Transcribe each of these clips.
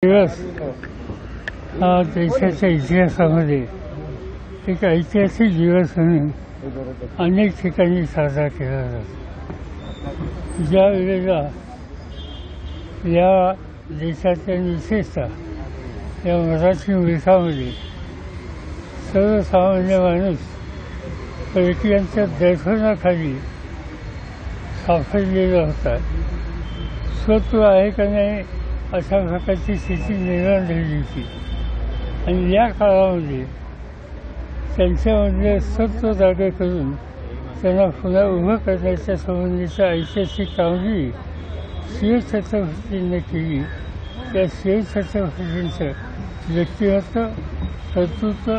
दिवस हा देशाच्या इतिहासामध्ये एक ऐतिहासिक दिवस म्हणून अनेक ठिकाणी साजरा केला जातो। ज्या वेळेला या देशाच्या विशेषतः या मराठी मुलखामध्ये सर्वसामान्य माणूस परकीयांच्या दर्शनाखाली सापडलेला होता। स्वत्व आहे का नाही अशा प्रकारची स्थिती निर्माण झाली होती आणि या काळामध्ये त्यांच्यामध्ये सत्व जागे करून त्यांना पुन्हा उभं करण्याच्या संबंधीच्या ऐतिहासिक कामगिरी शिव छत्रपतींनी केली। त्या शिव छत्रपतींचं व्यक्तिमत्व कर्तृत्व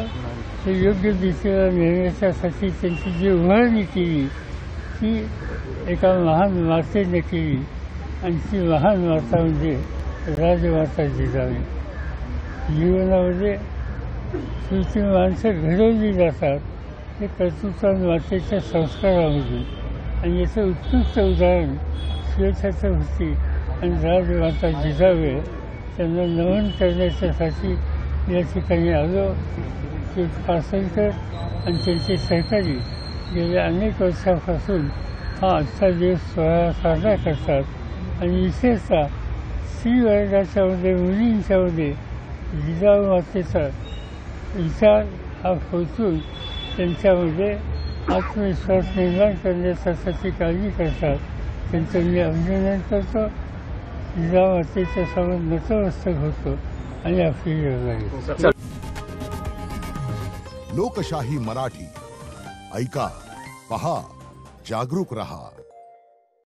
ते योग्य दिशेला नेण्याच्यासाठी त्यांची जी उभारणी केली ती एका महान मातेने केली आणि ती महान माता म्हणजे राजमाता जिजाऊ। जीवनामध्ये कृती माणसं घडवली जातात ते कर्तृत्वान मातेच्या संस्कारामधून आणि याचं उत्कृष्ट उदाहरण शिवछत्रपती आणि राजमाता जिजाऊ त्यांना नमन करण्याच्यासाठी या ठिकाणी आलो। ते पासलकर आणि त्यांचे सहकारी गेल्या अनेक वर्षापासून हा आजचा दिवस साजरा करतात आणि विशेषतः स्त्री वर्गाच्यामध्ये मुलींच्यामध्ये जिजाऊ मातेचा विचार हा पोचून त्यांच्यामध्ये आत्मविश्वास निर्माण करण्यासाठी काळजी करतात। त्यांचं मी अभिनंदन करतो। जिजाऊ मातेच्या समोर नतमस्तक होतो आणि आपली योजना लोकशाही मराठी ऐका, पहा, जागरूक रहा।